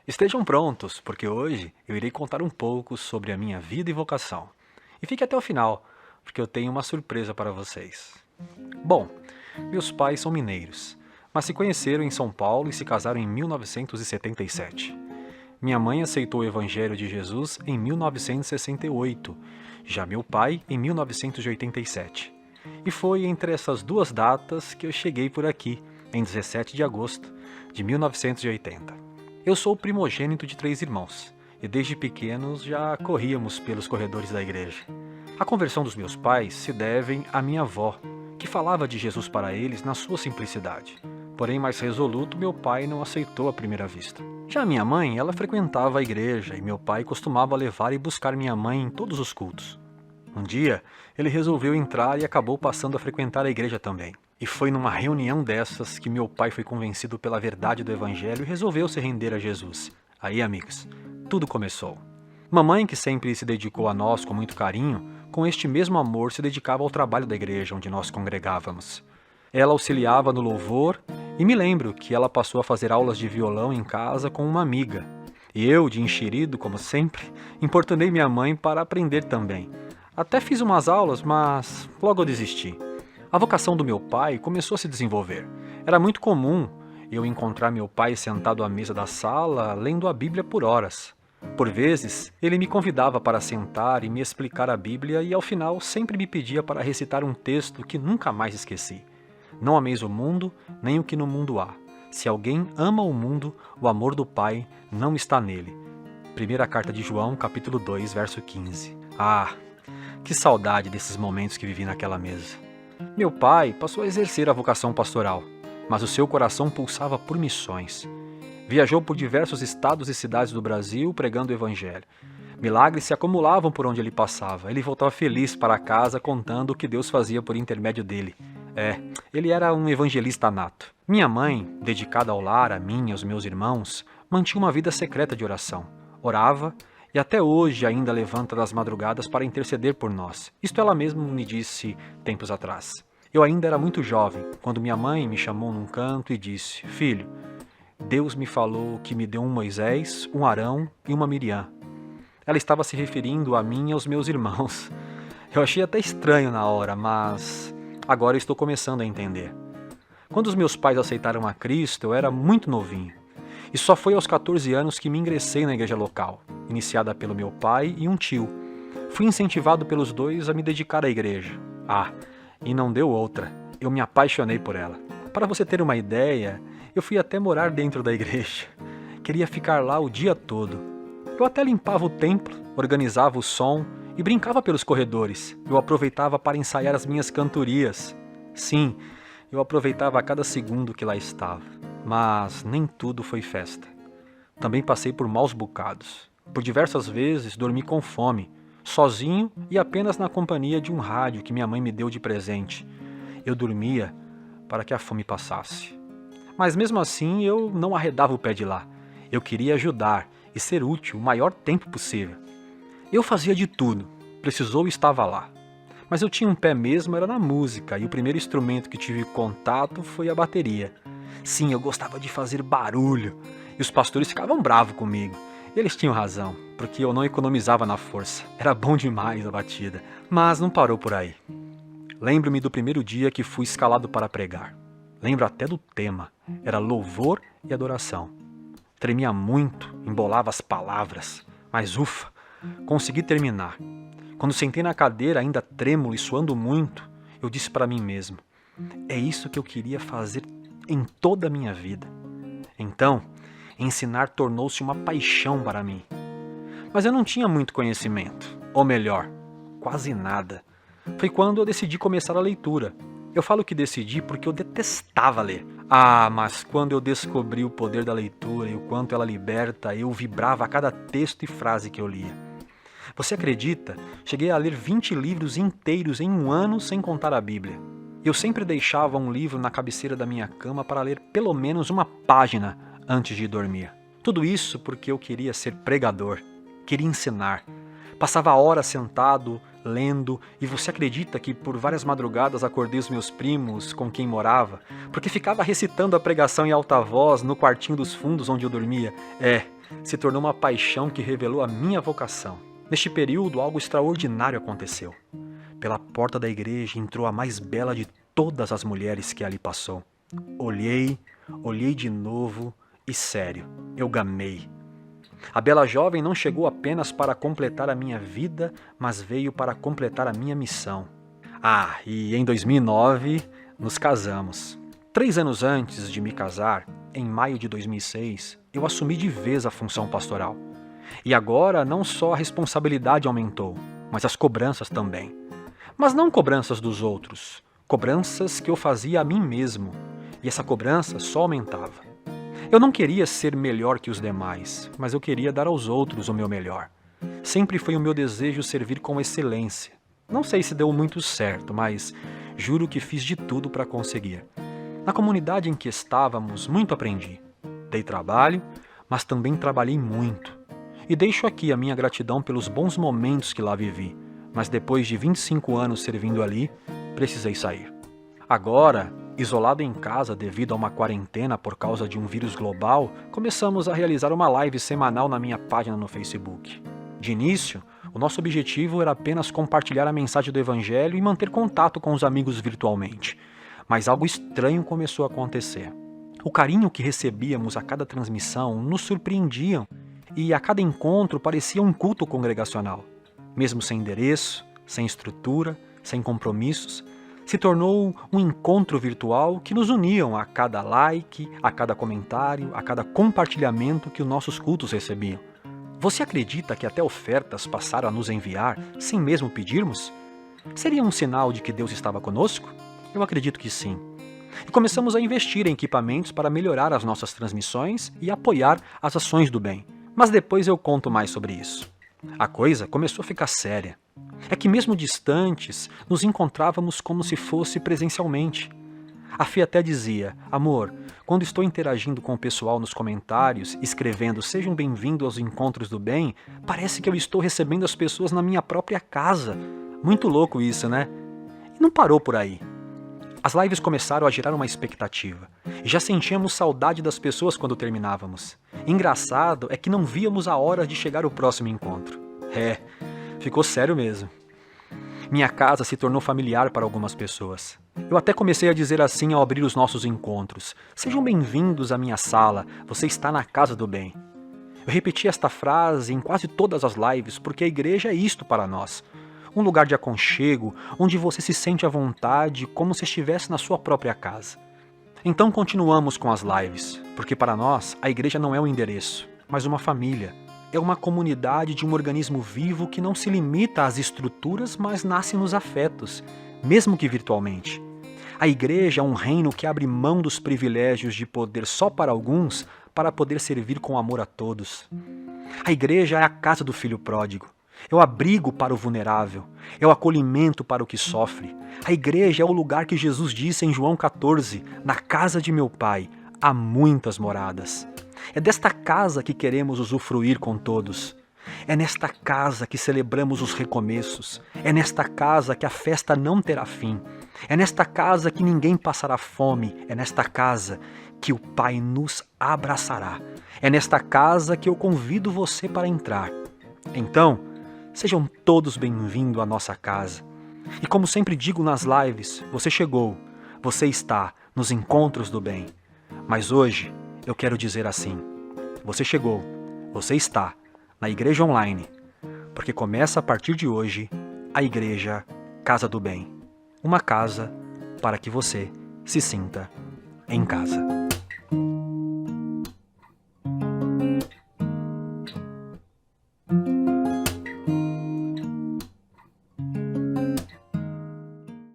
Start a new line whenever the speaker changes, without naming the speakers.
Estejam prontos, porque hoje eu irei contar um pouco sobre a minha vida e vocação. E fique até o final, porque eu tenho uma surpresa para vocês. Bom, meus pais são mineiros, mas se conheceram em São Paulo e se casaram em 1977. Minha mãe aceitou o Evangelho de Jesus em 1968, já meu pai em 1987. E foi entre essas duas datas que eu cheguei por aqui, em 17 de agosto de 1980. Eu sou o primogênito de 3 irmãos, e desde pequenos já corríamos pelos corredores da igreja. A conversão dos meus pais se deve à minha avó, que falava de Jesus para eles na sua simplicidade. Porém, mais resoluto, meu pai não aceitou à primeira vista. Já minha mãe, ela frequentava a igreja e meu pai costumava levar e buscar minha mãe em todos os cultos. Um dia, ele resolveu entrar e acabou passando a frequentar a igreja também. E foi numa reunião dessas que meu pai foi convencido pela verdade do Evangelho e resolveu se render a Jesus. Aí, amigos, tudo começou. Mamãe, que sempre se dedicou a nós com muito carinho, com este mesmo amor se dedicava ao trabalho da igreja onde nós congregávamos. Ela auxiliava no louvor e me lembro que ela passou a fazer aulas de violão em casa com uma amiga. E eu, de enxerido, como sempre, importunei minha mãe para aprender também. Até fiz umas aulas, mas logo eu desisti. A vocação do meu pai começou a se desenvolver. Era muito comum eu encontrar meu pai sentado à mesa da sala, lendo a Bíblia por horas. Por vezes, ele me convidava para sentar e me explicar a Bíblia e, ao final, sempre me pedia para recitar um texto que nunca mais esqueci. Não ameis o mundo, nem o que no mundo há. Se alguém ama o mundo, o amor do Pai não está nele. Primeira carta de João, capítulo 2, verso 15. Ah, que saudade desses momentos que vivi naquela mesa. Meu pai passou a exercer a vocação pastoral, mas o seu coração pulsava por missões. Viajou por diversos estados e cidades do Brasil pregando o Evangelho. Milagres se acumulavam por onde ele passava. Ele voltava feliz para casa contando o que Deus fazia por intermédio dele. Ele era um evangelista nato. Minha mãe, dedicada ao lar, a mim e aos meus irmãos, mantinha uma vida secreta de oração. Orava e até hoje ainda levanta das madrugadas para interceder por nós. Isto ela mesma me disse tempos atrás. Eu ainda era muito jovem, quando minha mãe me chamou num canto e disse: "Filho, Deus me falou que me deu um Moisés, um Arão e uma Miriam." Ela estava se referindo a mim e aos meus irmãos. Eu achei até estranho na hora, mas agora estou começando a entender. Quando os meus pais aceitaram a Cristo, eu era muito novinho. E só foi aos 14 anos que me ingressei na igreja local, iniciada pelo meu pai e um tio. Fui incentivado pelos dois a me dedicar à igreja. E não deu outra. Eu me apaixonei por ela. Para você ter uma ideia, eu fui até morar dentro da igreja. Queria ficar lá o dia todo. Eu até limpava o templo, organizava o som e brincava pelos corredores. Eu aproveitava para ensaiar as minhas cantorias. Sim, eu aproveitava cada segundo que lá estava. Mas nem tudo foi festa. Também passei por maus bocados. Por diversas vezes dormi com fome, sozinho e apenas na companhia de um rádio que minha mãe me deu de presente. Eu dormia para que a fome passasse. Mas mesmo assim eu não arredava o pé de lá. Eu queria ajudar e ser útil o maior tempo possível. Eu fazia de tudo, precisou e estava lá. Mas eu tinha um pé mesmo, era na música, e o primeiro instrumento que tive contato foi a bateria. Sim, eu gostava de fazer barulho, e os pastores ficavam bravos comigo. Eles tinham razão, porque eu não economizava na força. Era bom demais a batida, mas não parou por aí. Lembro-me do primeiro dia que fui escalado para pregar. Lembro até do tema, era louvor e adoração. Tremia muito, embolava as palavras, mas ufa, consegui terminar. Quando sentei na cadeira, ainda trêmulo e suando muito, eu disse para mim mesmo: é isso que eu queria fazer em toda a minha vida. Então, ensinar tornou-se uma paixão para mim. Mas eu não tinha muito conhecimento, ou melhor, quase nada. Foi quando eu decidi começar a leitura. Eu falo que decidi porque eu detestava ler. Mas quando eu descobri o poder da leitura e o quanto ela liberta, eu vibrava a cada texto e frase que eu lia. Você acredita? Cheguei a ler 20 livros inteiros em um ano sem contar a Bíblia. Eu sempre deixava um livro na cabeceira da minha cama para ler pelo menos uma página antes de dormir. Tudo isso porque eu queria ser pregador, queria ensinar. Passava horas sentado lendo, e você acredita que por várias madrugadas acordei os meus primos com quem morava, porque ficava recitando a pregação em alta voz no quartinho dos fundos onde eu dormia? Se tornou uma paixão que revelou a minha vocação. Neste período, algo extraordinário aconteceu. Pela porta da igreja entrou a mais bela de todas as mulheres que ali passou. Olhei de novo e sério, eu gamei. A bela jovem não chegou apenas para completar a minha vida, mas veio para completar a minha missão. E em 2009 nos casamos. 3 anos antes de me casar, em maio de 2006, eu assumi de vez a função pastoral. E agora não só a responsabilidade aumentou, mas as cobranças também. Mas não cobranças dos outros, cobranças que eu fazia a mim mesmo. E essa cobrança só aumentava. Eu não queria ser melhor que os demais, mas eu queria dar aos outros o meu melhor. Sempre foi o meu desejo servir com excelência. Não sei se deu muito certo, mas juro que fiz de tudo para conseguir. Na comunidade em que estávamos, muito aprendi. Dei trabalho, mas também trabalhei muito. E deixo aqui a minha gratidão pelos bons momentos que lá vivi, mas depois de 25 anos servindo ali, precisei sair. Agora, isolado em casa devido a uma quarentena por causa de um vírus global, começamos a realizar uma live semanal na minha página no Facebook. De início, o nosso objetivo era apenas compartilhar a mensagem do Evangelho e manter contato com os amigos virtualmente. Mas algo estranho começou a acontecer. O carinho que recebíamos a cada transmissão nos surpreendiam e a cada encontro parecia um culto congregacional. Mesmo sem endereço, sem estrutura, sem compromissos, se tornou um encontro virtual que nos uniam a cada like, a cada comentário, a cada compartilhamento que os nossos cultos recebiam. Você acredita que até ofertas passaram a nos enviar sem mesmo pedirmos? Seria um sinal de que Deus estava conosco? Eu acredito que sim. E começamos a investir em equipamentos para melhorar as nossas transmissões e apoiar as ações do bem. Mas depois eu conto mais sobre isso. A coisa começou a ficar séria. É que mesmo distantes, nos encontrávamos como se fosse presencialmente. A Fê até dizia: amor, quando estou interagindo com o pessoal nos comentários, escrevendo sejam bem-vindos aos encontros do bem, parece que eu estou recebendo as pessoas na minha própria casa. Muito louco isso, né? E não parou por aí. As lives começaram a gerar uma expectativa. E já sentíamos saudade das pessoas quando terminávamos. Engraçado é que não víamos a hora de chegar o próximo encontro. Ficou sério mesmo. Minha casa se tornou familiar para algumas pessoas. Eu até comecei a dizer assim ao abrir os nossos encontros: sejam bem-vindos à minha sala, você está na casa do bem. Eu repeti esta frase em quase todas as lives porque a igreja é isto para nós. Um lugar de aconchego, onde você se sente à vontade, como se estivesse na sua própria casa. Então continuamos com as lives, porque para nós a igreja não é um endereço, mas uma família. É uma comunidade de um organismo vivo que não se limita às estruturas, mas nasce nos afetos, mesmo que virtualmente. A igreja é um reino que abre mão dos privilégios de poder só para alguns, para poder servir com amor a todos. A igreja é a casa do filho pródigo. É o abrigo para o vulnerável, é o acolhimento para o que sofre. A igreja é o lugar que Jesus disse em João 14, na casa de meu Pai há muitas moradas. É desta casa que queremos usufruir com todos. É nesta casa que celebramos os recomeços. É nesta casa que a festa não terá fim. É nesta casa que ninguém passará fome. É nesta casa que o Pai nos abraçará. É nesta casa que eu convido você para entrar. Então, sejam todos bem-vindos à nossa casa. E como sempre digo nas lives, você chegou, você está nos encontros do bem. Mas hoje eu quero dizer assim: você chegou, você está na Igreja Online, porque começa a partir de hoje a Igreja Casa do Bem. Uma casa para que você se sinta em casa.